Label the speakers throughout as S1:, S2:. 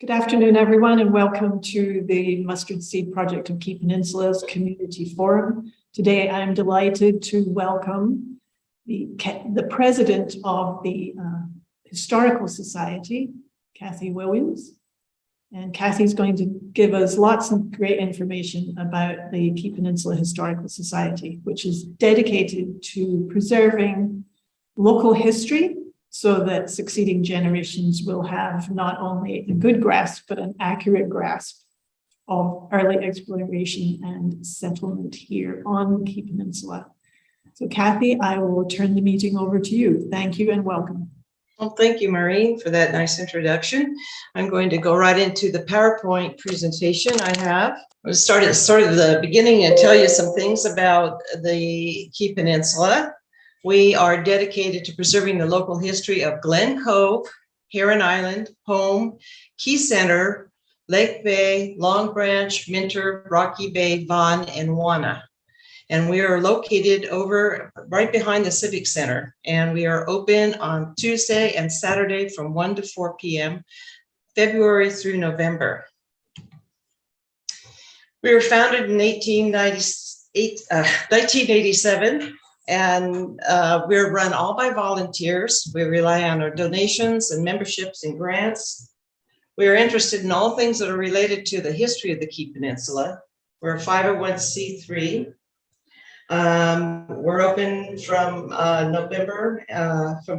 S1: Good afternoon, everyone, and welcome to the Mustard Seed Project of Key Peninsula's Community Forum. Today, I'm delighted to welcome the president of the Historical Society, Kathy Williams. And Kathy's going to give us lots of great information about the Key Peninsula Historical Society, which is dedicated to preserving local history so that succeeding generations will have not only a good grasp, but an accurate grasp of early exploration and settlement here on the Key Peninsula. So Kathy, I will turn the meeting over to you. Thank you and welcome.
S2: Well, thank you, Maureen, for that nice introduction. I'm going to go right into the PowerPoint presentation I have. I'm going to start at the beginning and tell you some things about the Key Peninsula. We are dedicated to preserving the local history of Glen Cove, Heron Island, Home, Key Center, Lake Bay, Long Branch, Minter, Rocky Bay, Vaughn, and Wana. And we are located right behind the Civic Center. And we are open on Tuesday and Saturday from 1 to 4 p.m., February through November. We were founded in 1987. And we're run all by volunteers. We rely on our donations and memberships and grants. We are interested in all things that are related to the history of the Key Peninsula. We're a 501c3. We're open from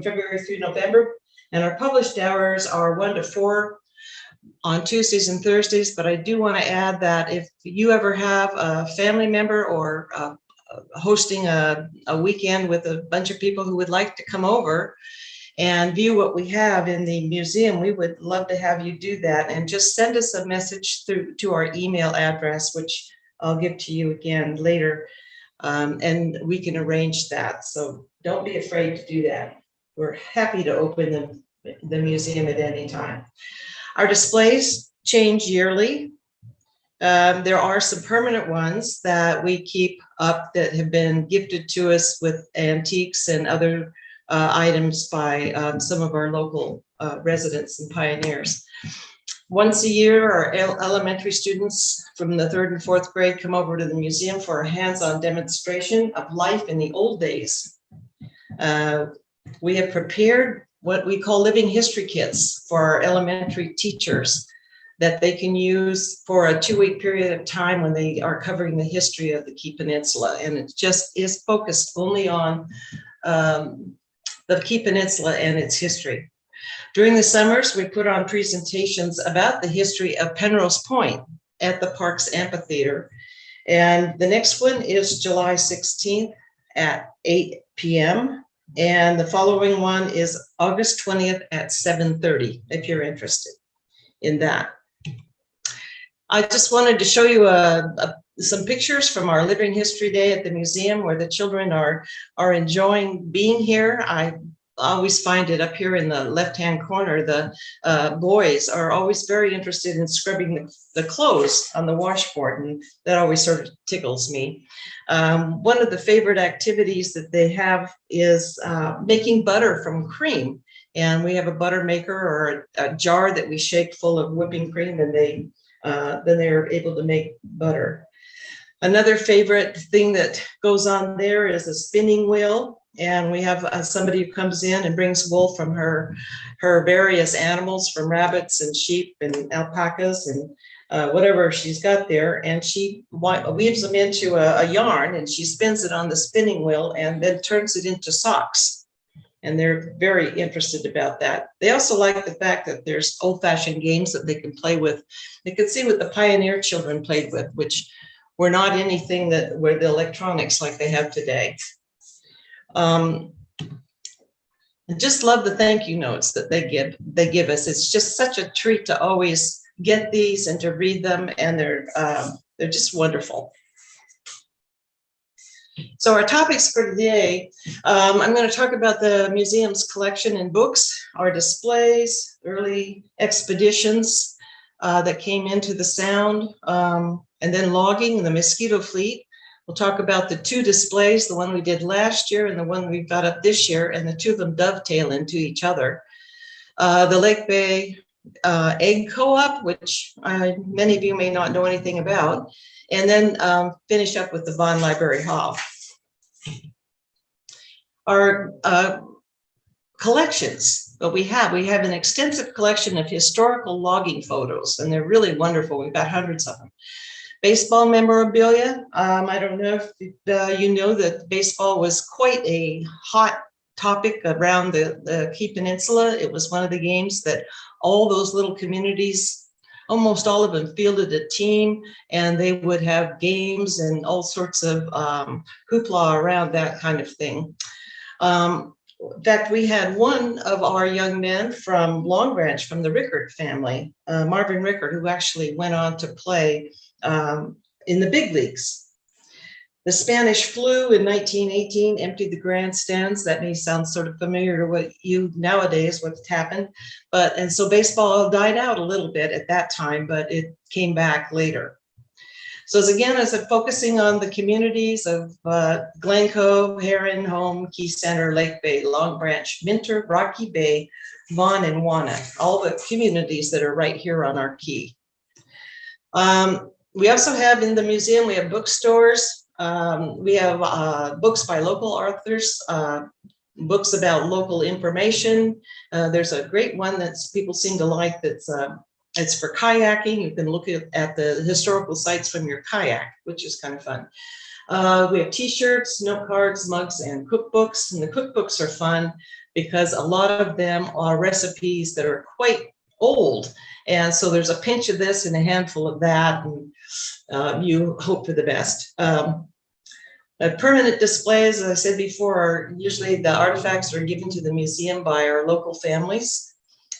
S2: February through November. And our published hours are 1 to 4 on Tuesdays and Thursdays. But I do want to add that if you ever have a family member or hosting a weekend with a bunch of people who would like to come over and view what we have in the museum, we would love to have you do that. And just send us a message to our email address, which I'll give to you again later, and we can arrange that. So don't be afraid to do that. We're happy to open the museum at any time. Our displays change yearly. There are some permanent ones that we keep up that have been gifted to us with antiques and other items by some of our local residents and pioneers. Once a year, our elementary students from the 3rd and 4th grade come over to the museum for a hands-on demonstration of life in the old days. We have prepared what we call living history kits for our elementary teachers that they can use for a 2-week period of time when they are covering the history of the Key Peninsula. And it just is focused only on the Key Peninsula and its history. During the summers, we put on presentations about the history of Penrose Point at the Parks Amphitheater. And the next one is July 16th at 8 p.m. And the following one is August 20th at 7:30, if you're interested in that. I just wanted to show you some pictures from our Living History Day at the museum where the children are enjoying being here. I always find it up here in the left-hand corner. The boys are always very interested in scrubbing the clothes on the washboard, and that always sort of tickles me. One of the favorite activities that they have is making butter from cream. And we have a butter maker or a jar that we shake full of whipping cream, and then they're able to make butter. Another favorite thing that goes on there is a spinning wheel. And we have somebody who comes in and brings wool from her various animals, from rabbits and sheep and alpacas and whatever she's got there. And she weaves them into a yarn, and she spins it on the spinning wheel and then turns it into socks. And they're very interested about that. They also like the fact that there's old-fashioned games that they can play with. They can see what the pioneer children played with, which were not anything that were the electronics like they have today. I just love the thank you notes that they give us. It's just such a treat to always get these and to read them, and they're just wonderful. So our topics for today, I'm going to talk about the museum's collection and books, our displays, early expeditions that came into the Sound, and then logging, the Mosquito Fleet. We'll talk about the 2 displays, the one we did last year and the one we've got up this year, and the 2 of them dovetail into each other. The Lake Bay Egg Co-op, which many of you may not know anything about, and then finish up with the Vaughn Library Hall. Our collections, but we have an extensive collection of historical logging photos, and they're really wonderful. We've got hundreds of them. Baseball memorabilia. I don't know if you know that baseball was quite a hot topic around the Key Peninsula. It was one of the games that all those little communities, almost all of them, fielded a team, and they would have games and all sorts of hoopla around that kind of thing. In fact, we had one of our young men from Long Branch, from the Rickard family, Marvin Rickard, who actually went on to play in the big leagues. The Spanish flu in 1918 emptied the grandstands. That may sound sort of familiar to what you nowadays, what's happened. And so baseball died out a little bit at that time, but it came back later. So as I'm focusing on the communities of Glen Cove, Heron, Home, Key Center, Lake Bay, Long Branch, Minter, Rocky Bay, Vaughn, and Wanna, all the communities that are right here on our key. We also have in the museum, we have bookstores. We have books by local authors, books about local information. There's a great one that people seem to like that's it's for kayaking. You can look at the historical sites from your kayak, which is kind of fun. We have t-shirts, note cards, mugs, and cookbooks. And the cookbooks are fun because a lot of them are recipes that are quite old. And so there's a pinch of this and a handful of that, and you hope for the best. Permanent displays, as I said before, are usually the artifacts are given to the museum by our local families.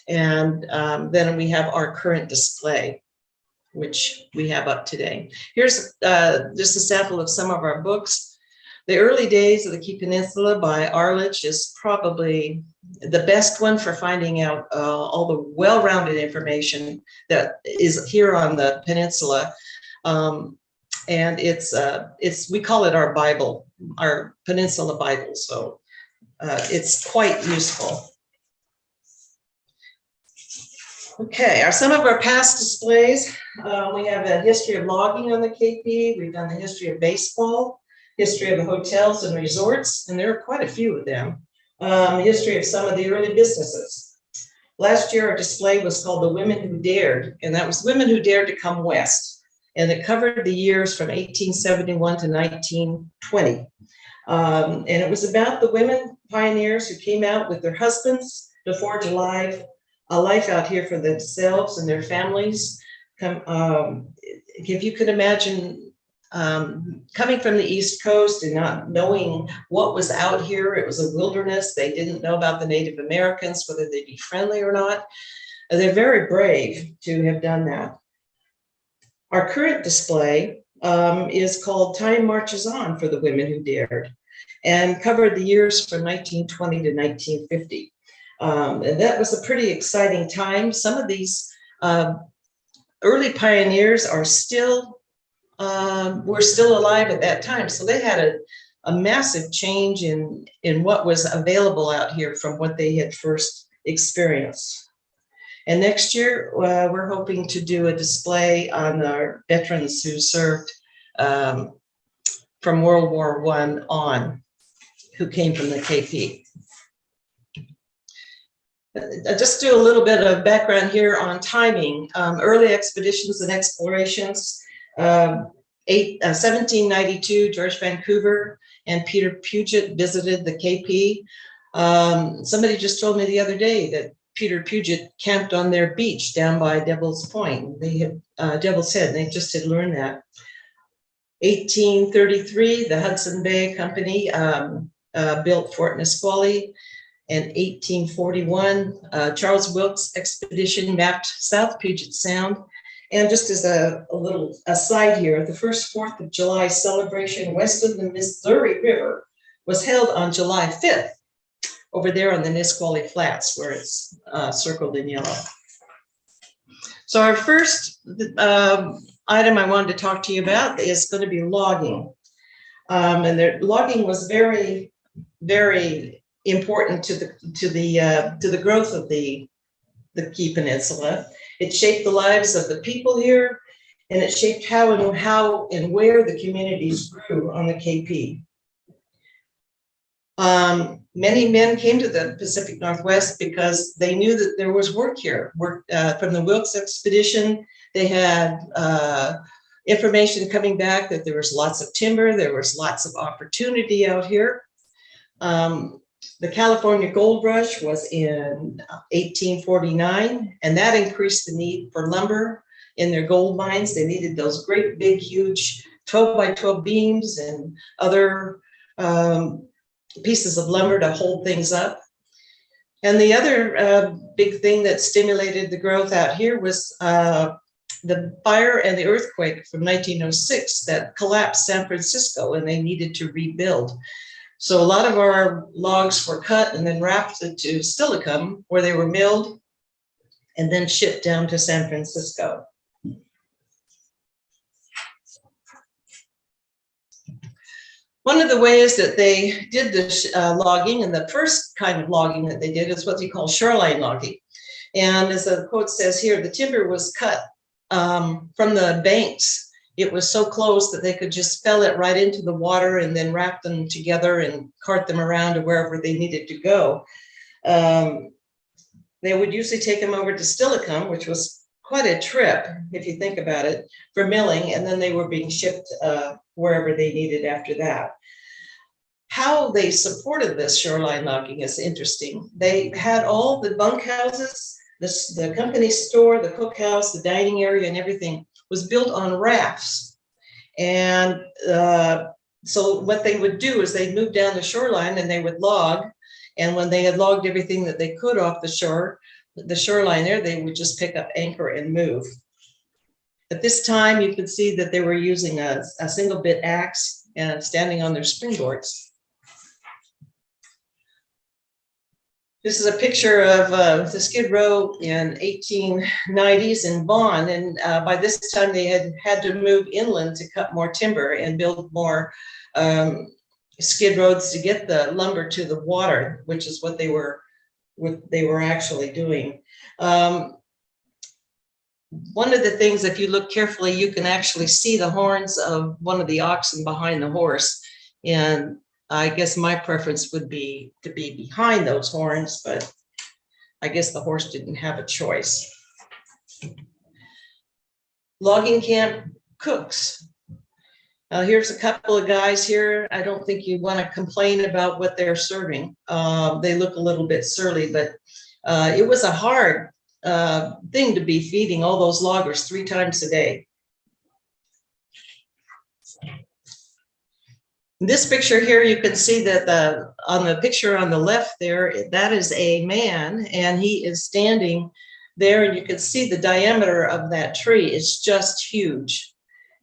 S2: And then we have our current display, which we have up today. Here's just a sample of some of our books. The Early Days of the Key Peninsula by Arledge is probably the best one for finding out all the well-rounded information that is here on the peninsula. And we call it our Bible, our Peninsula Bible. So it's quite useful. Okay, some of our past displays. We have a history of logging on the KP. We've done the history of baseball, history of the hotels and resorts, and there are quite a few of them. History of some of the early businesses. Last year, our display was called The Women Who Dared, and that was women who dared to come west. And it covered the years from 1871 to 1920. And it was about the women pioneers who came out with their husbands to forge a life out here for themselves and their families. If you could imagine coming from the East Coast and not knowing what was out here, it was a wilderness. They didn't know about the Native Americans, whether they'd be friendly or not. They're very brave to have done that. Our current display is called Time Marches On for the Women Who Dared, and covered the years from 1920 to 1950. And that was a pretty exciting time. Some of these early pioneers are were still alive at that time. So they had a massive change in what was available out here from what they had first experienced. And next year, we're hoping to do a display on our veterans who served from World War I on, who came from the KP. I'll just do a little bit of background here on timing. Early expeditions and explorations. 1792, George Vancouver and Peter Puget visited the KP. Somebody just told me the other day that Peter Puget camped on their beach down by Devil's Point. They had Devil's Head, and they just had learned that. 1833, the Hudson Bay Company built Fort Nisqually. In 1841, Charles Wilkes expedition mapped South Puget Sound. And just as a little aside here, the first 4th of July celebration west of the Missouri River was held on July 5th, over there on the Nisqually Flats, where it's circled in yellow. So our first item I wanted to talk to you about is going to be logging. And logging was very, very important to the growth of the the Key Peninsula. It shaped the lives of the people here, and it shaped how and where the communities grew on the KP. Many men came to the Pacific Northwest because they knew that there was work here. From the Wilkes expedition, they had information coming back that there was lots of timber, there was lots of opportunity out here. The California gold rush was in 1849, and that increased the need for lumber in their gold mines. They needed those great big huge 12 by 12 beams and other pieces of lumber to hold things up. And the other big thing that stimulated the growth out here was the fire and the earthquake from 1906 that collapsed San Francisco, and they needed to rebuild. So a lot of our logs were cut and then wrapped into silicone, where they were milled and then shipped down to San Francisco. One of the ways that they did this logging, and the first kind of logging that they did, is what they call shoreline logging. And as the quote says here, the timber was cut from the banks. It was so close that they could just fell it right into the water and then wrap them together and cart them around to wherever they needed to go. They would usually take them over to Steilacoom, which was quite a trip, if you think about it, for milling, and then they were being shipped wherever they needed after that. How they supported this shoreline logging is interesting. They had all the bunkhouses, the company store, the cookhouse, the dining area, and everything was built on rafts. And so what they would do is they'd move down the shoreline and they would log. And when they had logged everything that they could off the shoreline there, they would just pick up anchor and move. At this time, you could see that they were using a single bit axe and standing on their springboards. This is a picture of the Skid Row in 1890s in Vaughn, and by this time they had to move inland to cut more timber and build more skid roads to get the lumber to the water, which is what they were actually doing. One of the things, if you look carefully, you can actually see the horns of one of the oxen behind the horse, and I guess my preference would be to be behind those horns, but I guess the horse didn't have a choice. Logging camp cooks. Here's a couple of guys here. I don't think you want to complain about what they're serving. They look a little bit surly, but it was a hard thing to be feeding all those loggers 3 times a day. In this picture here, you can see that on the picture on the left there, that is a man, and he is standing there, and you can see the diameter of that tree is just huge.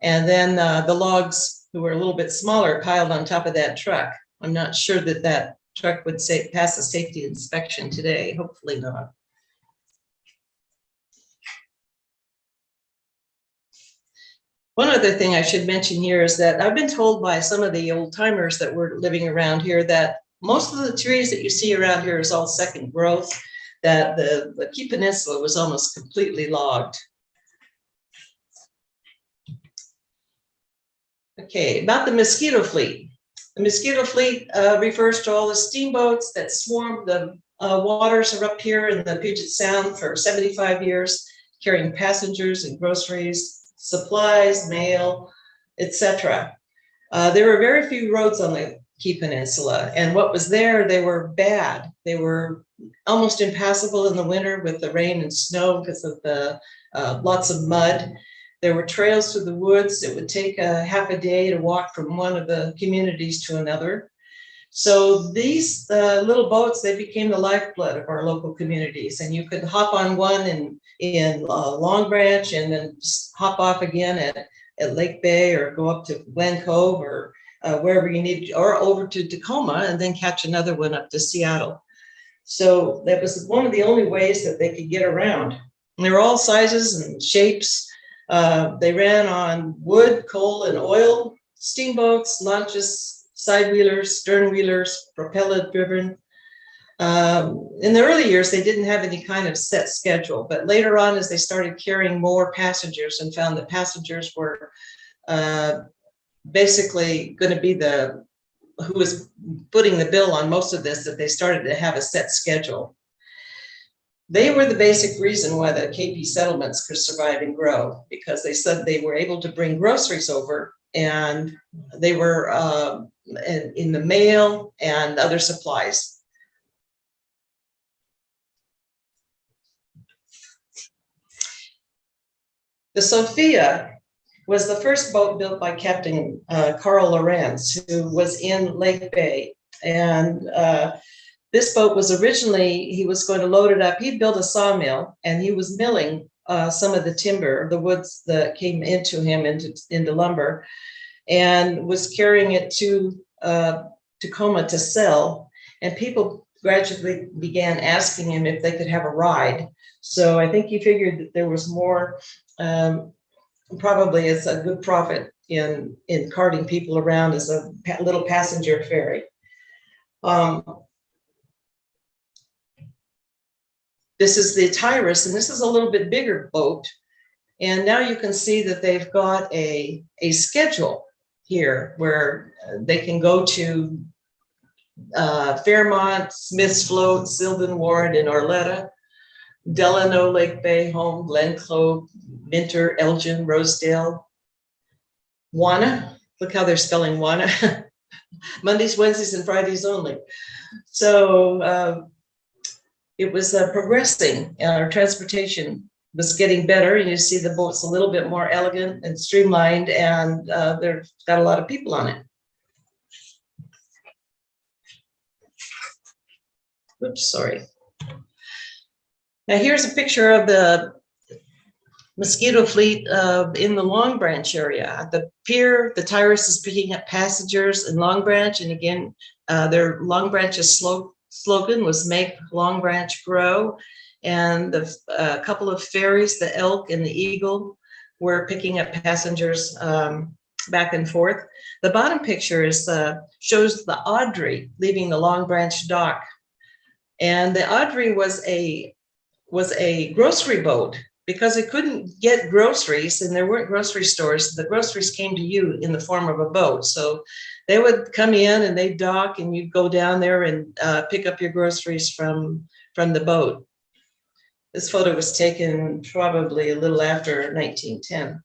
S2: And then the logs, who are a little bit smaller, piled on top of that truck. I'm not sure that that truck would pass a safety inspection today. Hopefully not. One other thing I should mention here is that I've been told by some of the old timers that were living around here that most of the trees that you see around here is all second growth, that the Key Peninsula was almost completely logged. Okay, about the Mosquito Fleet. The Mosquito Fleet refers to all the steamboats that swarmed the waters are up here in the Puget Sound for 75 years, carrying passengers and groceries, supplies, mail, etc. There were very few roads on the Key Peninsula, and what was there, they were bad. They were almost impassable in the winter with the rain and snow because of the lots of mud. There were trails through the woods. It would take half a day to walk from one of the communities to another. So these little boats, they became the lifeblood of our local communities, and you could hop on one in Long Branch and then just hop off again at Lake Bay, or go up to Glen Cove, or wherever you need, or over to Tacoma, and then catch another one up to Seattle. So that was one of the only ways that they could get around. And they were all sizes and shapes. They ran on wood, coal, and oil, steamboats, launches, side wheelers, stern wheelers, propeller driven. In the early years, they didn't have any kind of set schedule, but later on, as they started carrying more passengers and found that passengers were basically going to be who was footing the bill on most of this, that they started to have a set schedule. They were the basic reason why the KP settlements could survive and grow, because they said they were able to bring groceries over, and they were in the mail and other supplies. The Sophia was the first boat built by Captain Carl Lorenz, who was in Lake Bay. And this boat was originally, he was going to load it up. He built a sawmill, and he was milling some of the timber, the woods that came into him into lumber, and was carrying it to Tacoma to sell. And people gradually began asking him if they could have a ride. So I think he figured that there was more, probably it's a good profit in carting people around as a little passenger ferry. This is the Tyrus, and this is a little bit bigger boat. And now you can see that they've got a schedule here where they can go to Fairmont, Smith's Float, Sylvan Ward, and Arletta, Delano, Lake Bay, Home, Glenclove, Minter, Elgin, Rosedale, Wana. Look how they're spelling Wana. Mondays, Wednesdays, and Fridays only. So it was progressing, and our transportation was getting better. And you see the boat's a little bit more elegant and streamlined, and they've got a lot of people on it. Oops, sorry. Now here's a picture of the Mosquito Fleet in the Long Branch area. At the pier, the Tyrus is picking up passengers in Long Branch, and again, their Long Branch's slogan was "Make Long Branch Grow." And a couple of ferries, the Elk and the Eagle, were picking up passengers back and forth. The bottom picture shows the Audrey leaving the Long Branch dock, and the Audrey was a grocery boat, because it couldn't get groceries and there weren't grocery stores. The groceries came to you in the form of a boat. So they would come in and they'd dock, and you'd go down there and pick up your groceries from the boat. This photo was taken probably a little after 1910.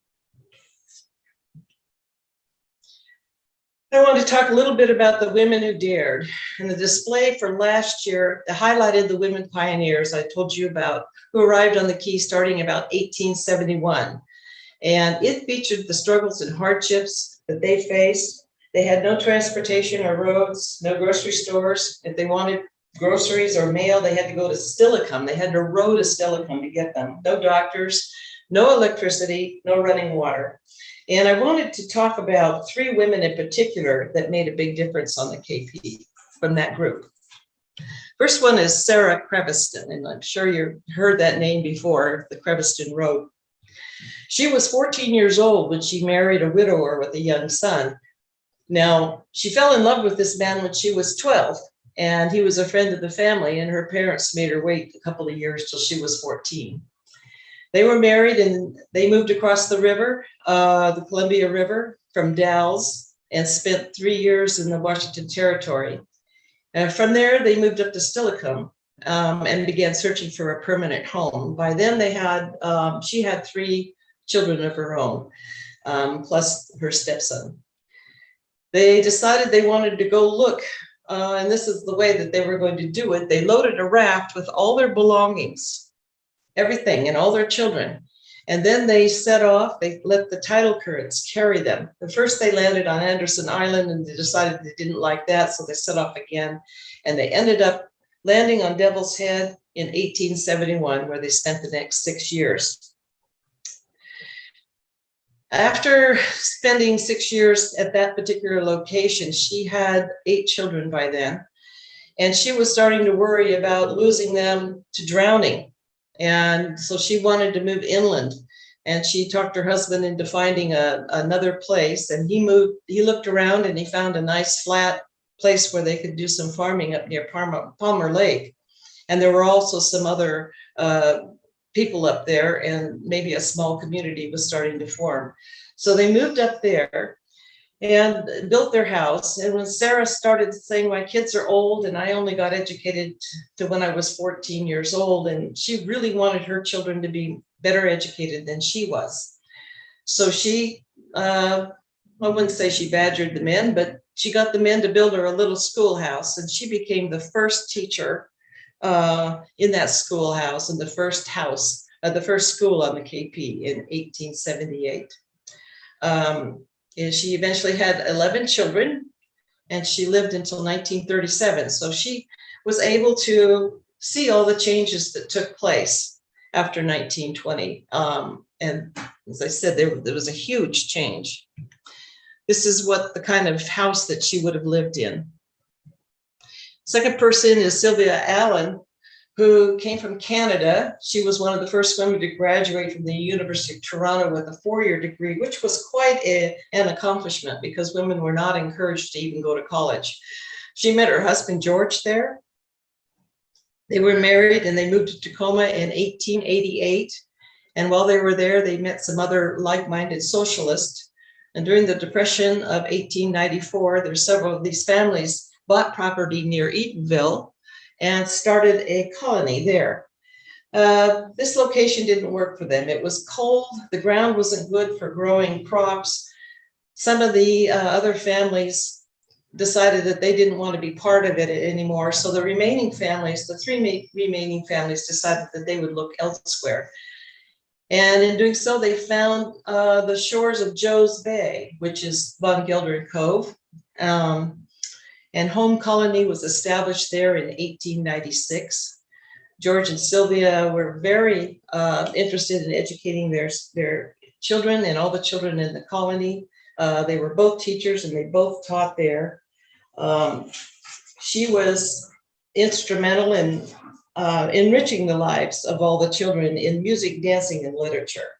S2: I want to talk a little bit about the women who dared. And the display from last year highlighted the women pioneers I told you about, who arrived on the Key starting about 1871. And it featured the struggles and hardships that they faced. They had no transportation or roads, no grocery stores. If they wanted groceries or mail, they had to go to Stillicum. They had to row to Stillicum to get them. No doctors, no electricity, no running water. And I wanted to talk about 3 women in particular that made a big difference on the KP from that group. First one is Sarah Creviston, and I'm sure you've heard that name before, the Creviston Road. She was 14 years old when she married a widower with a young son. Now, she fell in love with this man when she was 12, and he was a friend of the family, and her parents made her wait a couple of years till she was 14. They were married, and they moved across the river, the Columbia River, from Dalles, and spent 3 years in the Washington Territory. And from there, they moved up to Stillicum and began searching for a permanent home. By then, she had 3 children of her own, plus her stepson. They decided they wanted to go look, and this is the way that they were going to do it. They loaded a raft with all their belongings, everything, and all their children. And then they set off. They let the tidal currents carry them. At first, they landed on Anderson Island, and they decided they didn't like that, so they set off again. And they ended up landing on Devil's Head in 1871, where they spent the next 6 years. After spending 6 years at that particular location, she had 8 children by then, and she was starting to worry about losing them to drowning. And so she wanted to move inland, and she talked her husband into finding another place. And he looked around, and he found a nice flat place where they could do some farming up near Palmer Lake. And there were also some other people up there, and maybe a small community was starting to form. So they moved up there and built their house. And when Sarah started saying, my kids are old and I only got educated to when I was 14 years old, and she really wanted her children to be better educated than she was. So she, I wouldn't say she badgered the men, but she got the men to build her a little schoolhouse, and she became the first teacher in that schoolhouse, and the first house, the first school on the KP in 1878. And she eventually had 11 children, and she lived until 1937. So she was able to see all the changes that took place after 1920. And as I said, there was a huge change. This is what the kind of house that she would have lived in. Second person is Sylvia Allen, who came from Canada. She was one of the first women to graduate from the University of Toronto with a 4-year degree, which was quite an accomplishment because women were not encouraged to even go to college. She met her husband, George, there. They were married and they moved to Tacoma in 1888. And while they were there, they met some other like-minded socialists. And during the Depression of 1894, there's several of these families bought property near Eatonville and started a colony there. This location didn't work for them. It was cold. The ground wasn't good for growing crops. Some of the other families decided that they didn't want to be part of it anymore. So the remaining families, the three remaining families, decided that they would look elsewhere. And in doing so, they found the shores of Joe's Bay, which is Von Gelderen Cove. And home colony was established there in 1896. George and Sylvia were very interested in educating their children and all the children in the colony. They were both teachers and they both taught there. She was instrumental in enriching the lives of all the children in music, dancing, and literature.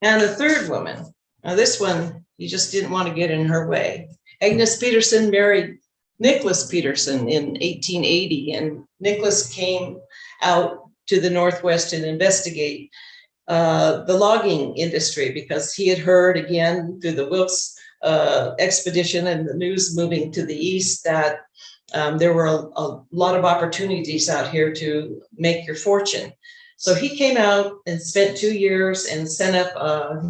S2: And the third woman, now this one, you just didn't want to get in her way. Agnes Peterson married Nicholas Peterson in 1880, and Nicholas came out to the Northwest and investigate the logging industry because he had heard again through the Wilkes expedition and the news moving to the east that there were a lot of opportunities out here to make your fortune. So he came out and spent 2 years and set up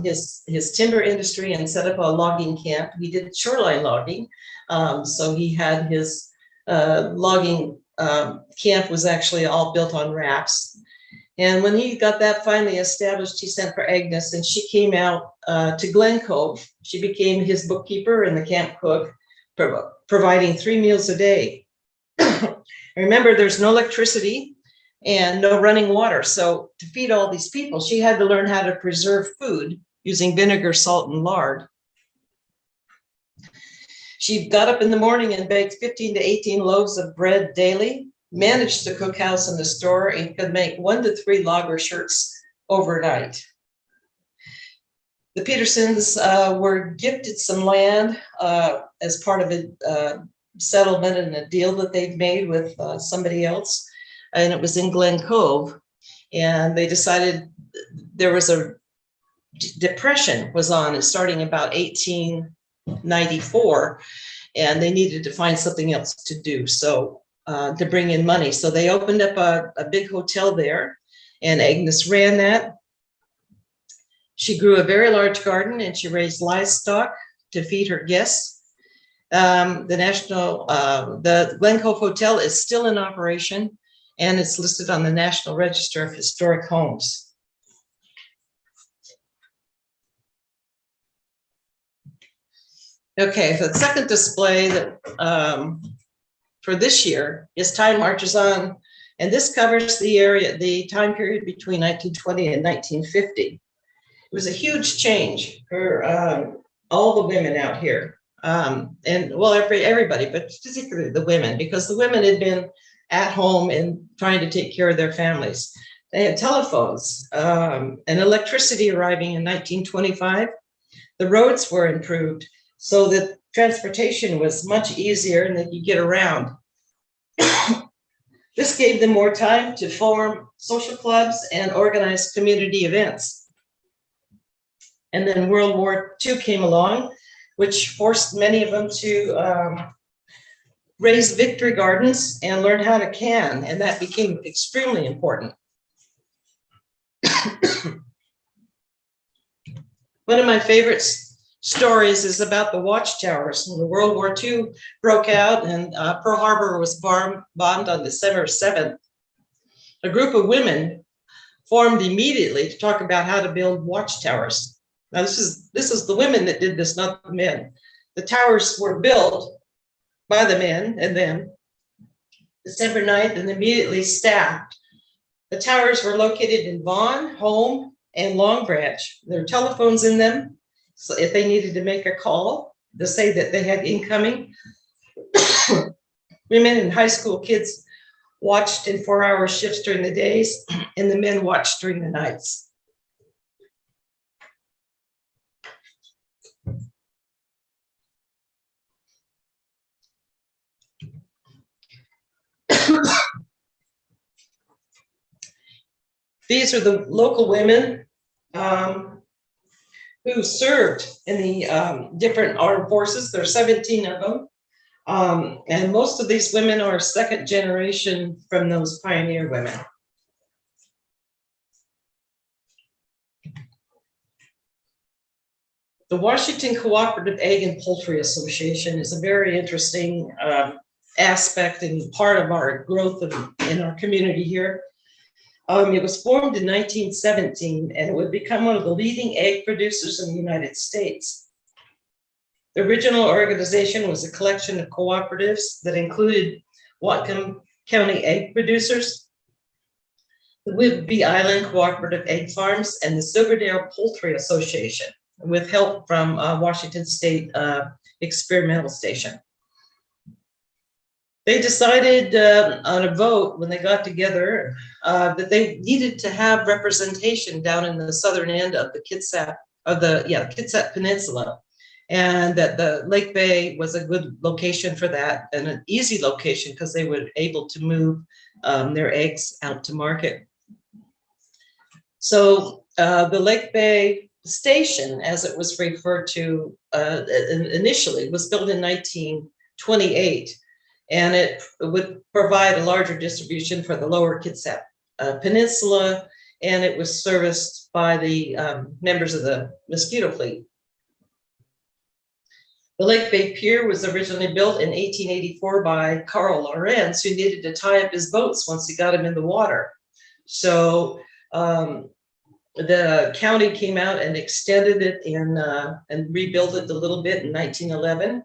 S2: his timber industry and set up a logging camp. He did shoreline logging. So he had his logging camp was actually all built on rafts. And when he got that finally established, he sent for Agnes, and she came out to Glen Cove. She became his bookkeeper and the camp cook, providing 3 meals a day. Remember, there's no electricity and no running water. So to feed all these people, she had to learn how to preserve food using vinegar, salt, and lard. She got up in the morning and baked 15 to 18 loaves of bread daily, managed the cookhouse and the store, and could make 1 to 3 logger shirts overnight. The Petersons were gifted some land as part of a settlement and a deal that they'd made with somebody else. And it was in Glen Cove. And they decided there was a depression was on and starting about 1894, and they needed to find something else to do. So to bring in money. So they opened up a big hotel there, and Agnes ran that. She grew a very large garden and she raised livestock to feed her guests. The Glen Cove Hotel is still in operation, and it's listed on the National Register of Historic Homes. Okay, so the second display that for this year is Time Marches On, and this covers the time period between 1920 and 1950. It was a huge change for all the women out here, and well, everybody, but particularly the women, because the women had been at home and trying to take care of their families. They had telephones and electricity arriving in 1925. The roads were improved so that transportation was much easier and they could get around. This gave them more time to form social clubs and organize community events. And then World War II came along, which forced many of them to raise victory gardens and learn how to can, and that became extremely important. One of my favorite stories is about the Watchtowers. When the World War II broke out and Pearl Harbor was bombed on December 7th, a group of women formed immediately to talk about how to build watchtowers. Now, this is the women that did this, not the men. The towers were built by the men and them December 9th and immediately staffed. The towers were located in Vaughn, Home, and Long Branch. There were telephones in them, so if they needed to make a call to say that they had incoming. Women and high school kids watched in 4-hour shifts during the days, and the men watched during the nights. These are the local women who served in the different armed forces. There are 17 of them. And most of these women are second generation from those pioneer women. The Washington Cooperative Egg and Poultry Association is a very interesting aspect and part of our growth in our community here. It was formed in 1917 and it would become one of the leading egg producers in the United States. The original organization was a collection of cooperatives that included Whatcom County egg producers, the Whidbey Island Cooperative Egg Farms, and the Silverdale Poultry Association, with help from Washington State Experimental Station. They decided on a vote when they got together that they needed to have representation down in the southern end of the Kitsap Peninsula, and that the Lake Bay was a good location for that and an easy location because they were able to move their eggs out to market. So the Lake Bay Station, as it was referred to initially, was built in 1928. And it would provide a larger distribution for the lower Kitsap Peninsula, and it was serviced by the members of the Mosquito Fleet. The Lake Bay Pier was originally built in 1884 by Carl Lorenz, who needed to tie up his boats once he got them in the water. So the county came out and extended it and rebuilt it a little bit in 1911.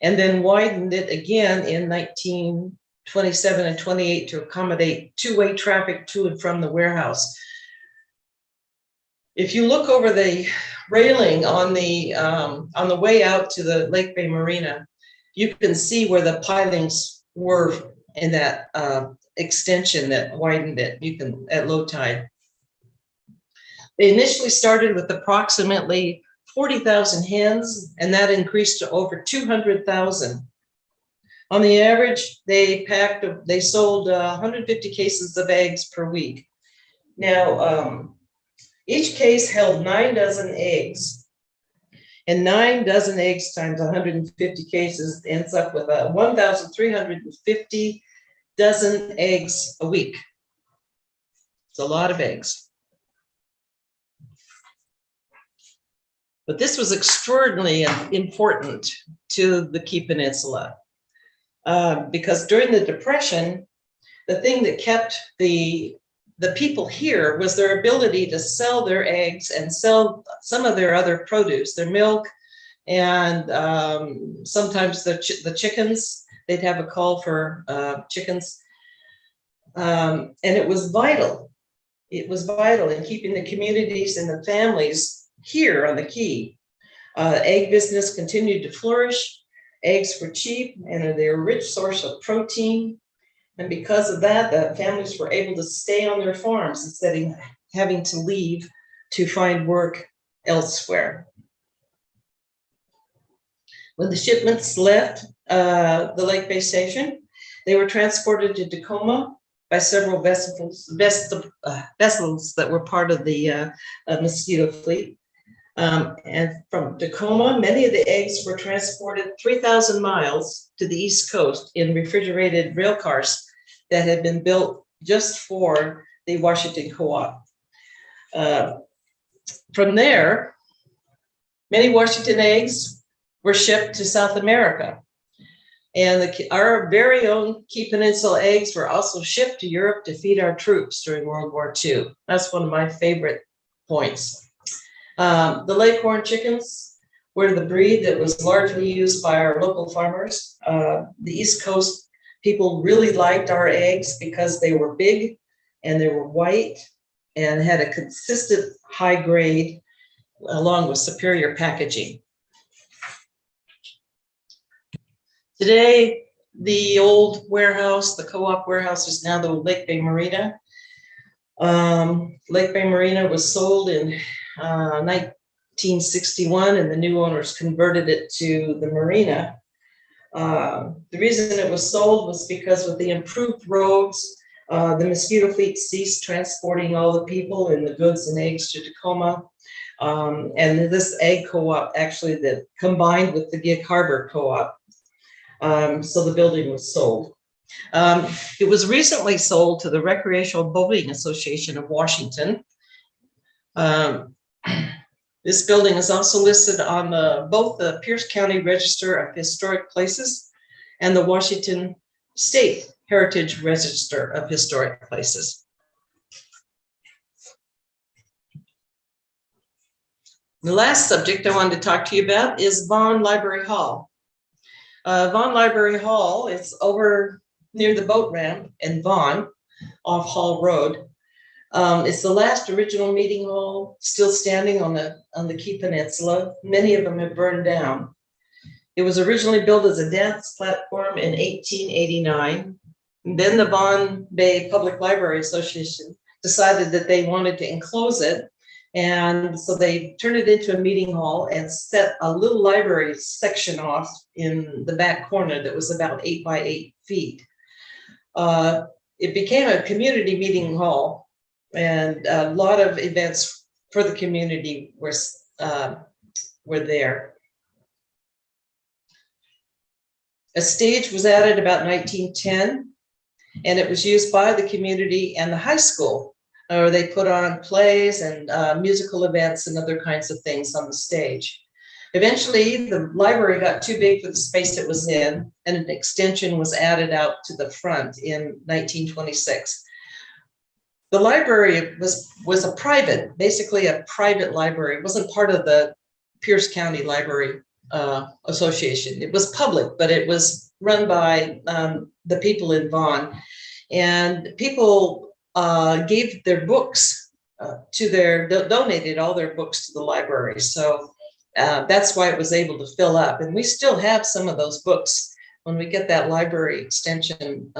S2: And then widened it again in 1927 and 28 to accommodate two-way traffic to and from the warehouse. If you look over the railing on the way out to the Lake Bay Marina, you can see where the pilings were in that extension that widened it. You can at low tide. They initially started with approximately 40,000 hens, and that increased to over 200,000. On the average, they sold 150 cases of eggs per week. Now, each case held 9 dozen eggs, and 9 dozen eggs times 150 cases ends up with 1,350 dozen eggs a week. It's a lot of eggs. But this was extraordinarily important to the Key Peninsula because during the Depression, the thing that kept the people here was their ability to sell their eggs and sell some of their other produce, their milk, and sometimes the chickens. They'd have a call for chickens. And it was vital. It was vital in keeping the communities and the families here on the Key. Egg business continued to flourish. Eggs were cheap and they're a rich source of protein. And because of that, the families were able to stay on their farms instead of having to leave to find work elsewhere. When the shipments left the Lake Bay station, they were transported to Tacoma by several vessels that were part of the Mosquito Fleet. And from Tacoma, many of the eggs were transported 3,000 miles to the East Coast in refrigerated rail cars that had been built just for the Washington Co-op. From there, many Washington eggs were shipped to South America. And our very own Key Peninsula eggs were also shipped to Europe to feed our troops during World War II. That's one of my favorite points. The Lakehorn chickens were the breed that was largely used by our local farmers. The East Coast people really liked our eggs because they were big and they were white and had a consistent high grade along with superior packaging. Today, the old warehouse, the co-op warehouse, is now the Lake Bay Marina. Lake Bay Marina was sold in 1961, and the new owners converted it to the marina. The reason it was sold was because with the improved roads, the Mosquito Fleet ceased transporting all the people and the goods and eggs to Tacoma. And this egg co-op actually that combined with the Gig Harbor co-op. So the building was sold. It was recently sold to the Recreational Boating Association of Washington. This building is also listed on both the Pierce County Register of Historic Places and the Washington State Heritage Register of Historic Places. The last subject I wanted to talk to you about is Vaughn Library Hall. Vaughn Library Hall is over near the boat ramp in Vaughn off Hall Road. It's the last original meeting hall still standing on the Key Peninsula. Many of them have burned down. It was originally built as a dance platform in 1889. Then the Vaughn Bay Public Library Association decided that they wanted to enclose it. And so they turned it into a meeting hall and set a little library section off in the back corner that was about 8 by 8 feet. It became a community meeting hall, and a lot of events for the community were there. A stage was added about 1910, and it was used by the community and the high school. Or they put on plays and musical events and other kinds of things on the stage. Eventually, the library got too big for the space it was in, and an extension was added out to the front in 1926. The library was a private, basically a private library. It wasn't part of the Pierce County Library Association. It was public, but it was run by the people in Vaughn. And people gave their books donated all their books to the library. So that's why it was able to fill up. And we still have some of those books. When we get that library extension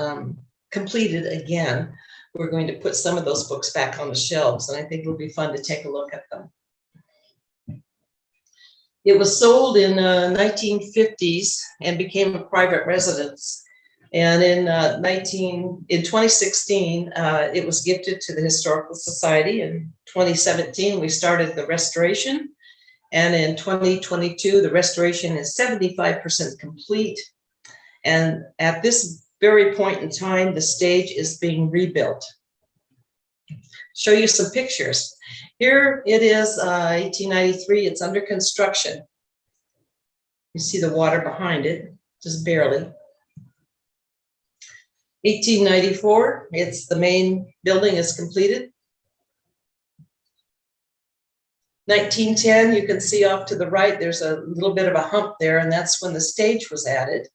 S2: completed again, we're going to put some of those books back on the shelves. And I think it'll be fun to take a look at them. It was sold in 1950s and became a private residence. And in 2016, it was gifted to the Historical Society. In 2017, we started the restoration. And in 2022, the restoration is 75% complete. And at this very point in time, the stage is being rebuilt. Show you some pictures. Here it is, 1893, it's under construction. You see the water behind it, just barely. 1894, it's the main building is completed. 1910, you can see off to the right, there's a little bit of a hump there, and that's when the stage was added.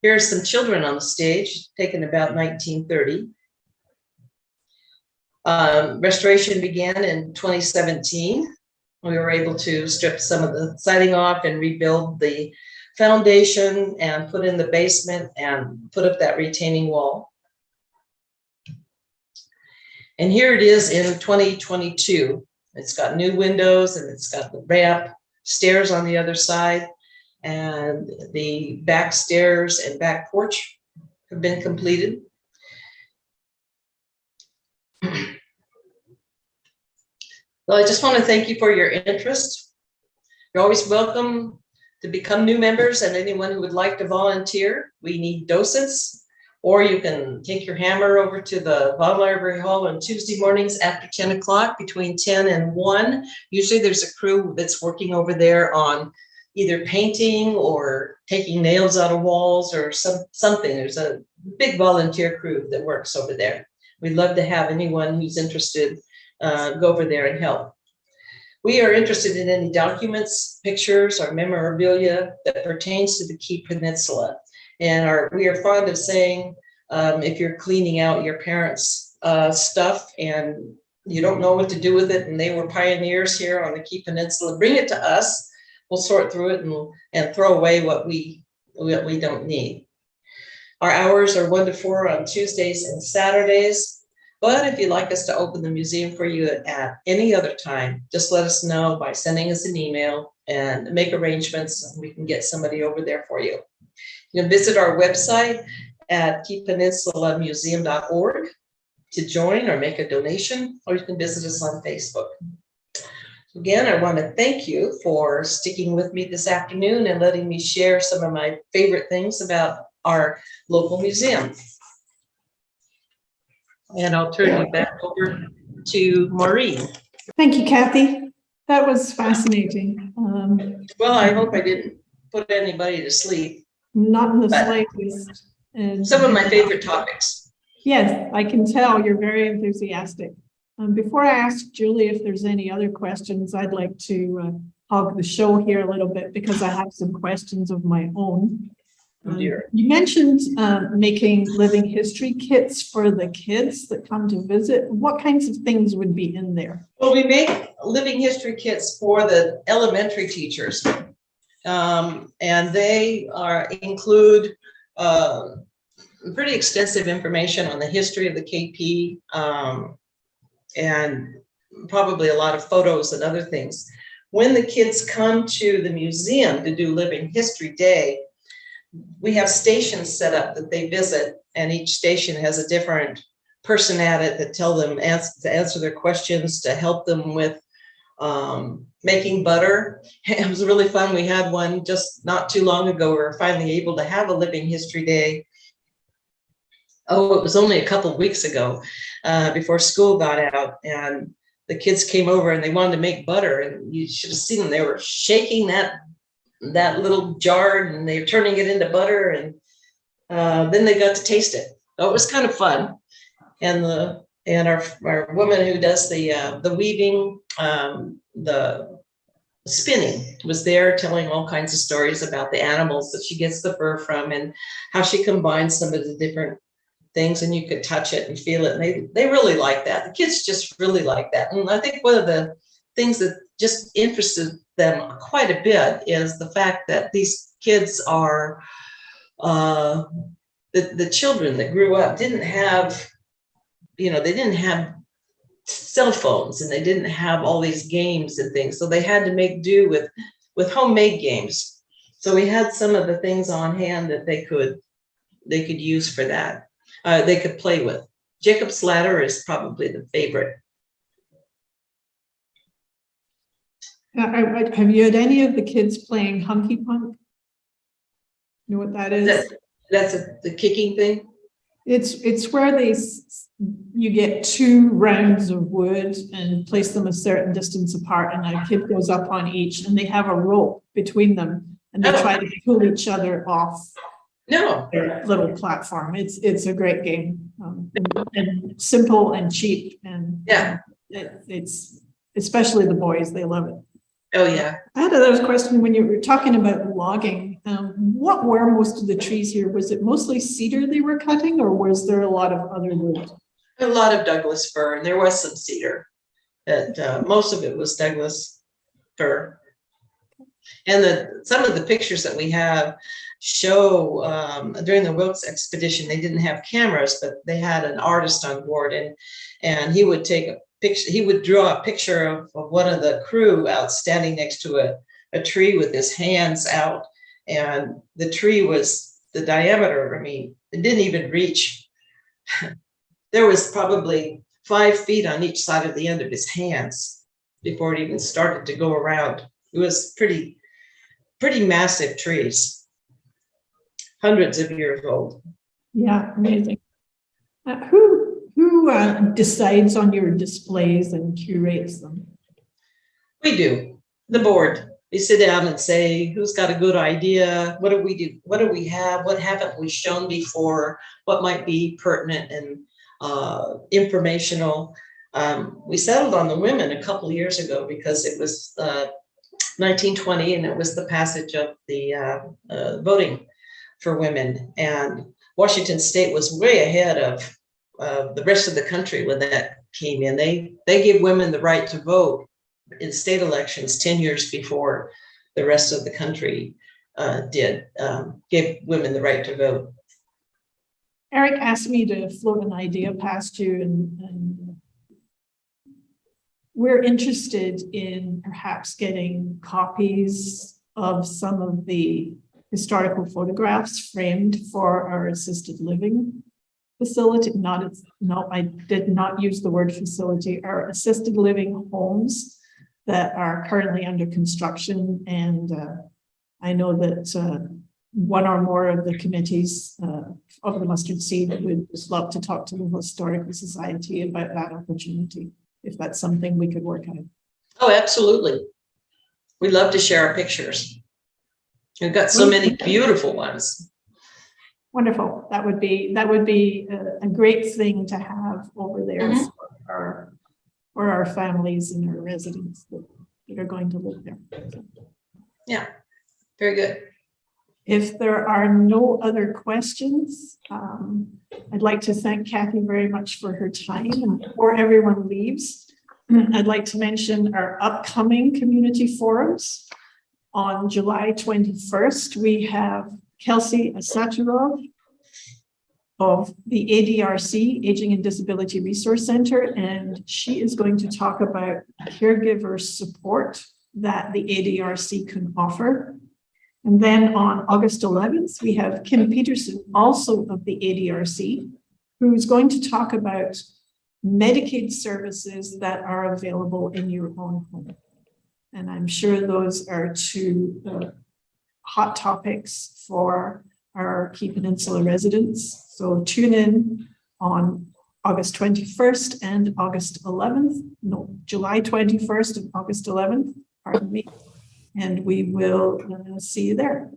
S2: Here's some children on the stage, taken about 1930. Restoration began in 2017. We were able to strip some of the siding off and rebuild the foundation and put in the basement and put up that retaining wall. And here it is in 2022. It's got new windows and it's got the ramp stairs on the other side, and the back stairs and back porch have been completed. Well, I just want to thank you for your interest. You're always welcome to become new members, and anyone who would like to volunteer. We need docents, or you can take your hammer over to the Vaughn Library Hall on Tuesday mornings after 10 o'clock, between 10 and 1. Usually there's a crew that's working over there on either painting or taking nails out of walls or something. There's a big volunteer crew that works over there. We'd love to have anyone who's interested go over there and help. We are interested in any documents, pictures, or memorabilia that pertains to the Key Peninsula. And we are fond of saying, if you're cleaning out your parents' stuff and you don't know what to do with it, and they were pioneers here on the Key Peninsula, bring it to us. We'll sort through it and throw away what we don't need. Our hours are 1 to 4 on Tuesdays and Saturdays. But if you'd like us to open the museum for you at any other time, just let us know by sending us an email and make arrangements, and we can get somebody over there for you. You can visit our website at keypeninsulamuseum.org to join or make a donation, or you can visit us on Facebook. Again, I want to thank you for sticking with me this afternoon and letting me share some of my favorite things about our local museum. And I'll turn you back over to Maureen.
S1: Thank you, Kathy. That was fascinating.
S2: Well, I hope I didn't put anybody to sleep.
S1: Not in the slightest. And
S2: some of my favorite topics.
S1: Yes, I can tell you're very enthusiastic. Before I ask Julie if there's any other questions, I'd like to hog the show here a little bit because I have some questions of my own. You mentioned making living history kits for the kids that come to visit. What kinds of things would be in there?
S2: Well, we make living history kits for the elementary teachers. And they include pretty extensive information on the history of the KP, and probably a lot of photos and other things. When the kids come to the museum to do Living History Day, we have stations set up that they visit, and each station has a different person at it that tell them to answer their questions, to help them with making butter. It was really fun. We had one just not too long ago. We were finally able to have a Living History Day. Oh, it was only a couple of weeks ago, before school got out, and the kids came over and they wanted to make butter, and you should have seen them. They were shaking that little jar and they were turning it into butter, and then they got to taste it. So it was kind of fun. And our woman who does the weaving, the spinning, was there telling all kinds of stories about the animals that she gets the fur from and how she combines some of the different things, and you could touch it and feel it. And they really like that. The kids just really like that. And I think one of the things that just interested them quite a bit is the fact that these kids are the children that grew up didn't have, they didn't have cell phones, and they didn't have all these games and things. So they had to make do with homemade games. So we had some of the things on hand that they could use for that. They could play with. Jacob's Ladder is probably the favorite.
S1: Have you had any of the kids playing Hunky Punk? You know what that is?
S2: That's the kicking thing?
S1: It's where you get 2 rounds of wood and place them a certain distance apart, and a kid goes up on each, and they have a rope between them, and they try to pull each other off their little platform. It's a great game, and simple and cheap, and it's especially the boys, they love it.
S2: Oh yeah.
S1: I had another question when you were talking about logging. What were most of the trees here? Was it mostly cedar they were cutting, or was there a lot of other wood?
S2: A lot of Douglas fir, and there was some cedar, but most of it was Douglas fir. And some of the pictures that we have show during the Wilkes expedition, they didn't have cameras, but they had an artist on board, and he would take a picture. He would draw a picture of one of the crew out standing next to a a tree with his hands out, and the tree was the diameter. I mean, it didn't even reach. There was probably 5 feet on each side of the end of his hands before it even started to go around. It was pretty massive trees, hundreds of years old.
S1: Yeah, amazing. Who decides on your displays and curates them?
S2: We do, the board. We sit down and say, who's got a good idea? What do we do? What do we have? What haven't we shown before? What might be pertinent and informational? We settled on the women a couple of years ago because it was 1920 and it was the passage of the voting for women. And Washington State was way ahead of the rest of the country when that came in. They gave women the right to vote in state elections 10 years before the rest of the country did, gave women the right to vote.
S1: Eric asked me to float an idea past you, and we're interested in perhaps getting copies of some of the historical photographs framed for our assisted living facility. No, I did not use the word facility. Our assisted living homes that are currently under construction, and I know that one or more of the committees of the Mustard Seed would just love to talk to the Historical Society about that opportunity, if that's something we could work out.
S2: Oh, absolutely. We'd love to share our pictures. We've got so many beautiful ones.
S1: Wonderful. That would be a great thing to have over there for our families and our residents that are going to live there.
S2: Yeah, very good.
S1: If there are no other questions, I'd like to thank Kathy very much for her time. And before everyone leaves, I'd like to mention our upcoming community forums. On July 21st, we have Kelsey Asacharov of the ADRC, Aging and Disability Resource Center, and she is going to talk about caregiver support that the ADRC can offer. And then on August 11th, we have Kim Peterson, also of the ADRC, who's going to talk about Medicaid services that are available in your own home. And I'm sure those are two hot topics for our Key Peninsula residents. So tune in on August 21st and August 11th. No, July 21st and August 11th, pardon me. And we will see you there.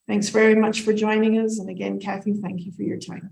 S1: Thanks very much for joining us. And again, Kathy, thank you for your time.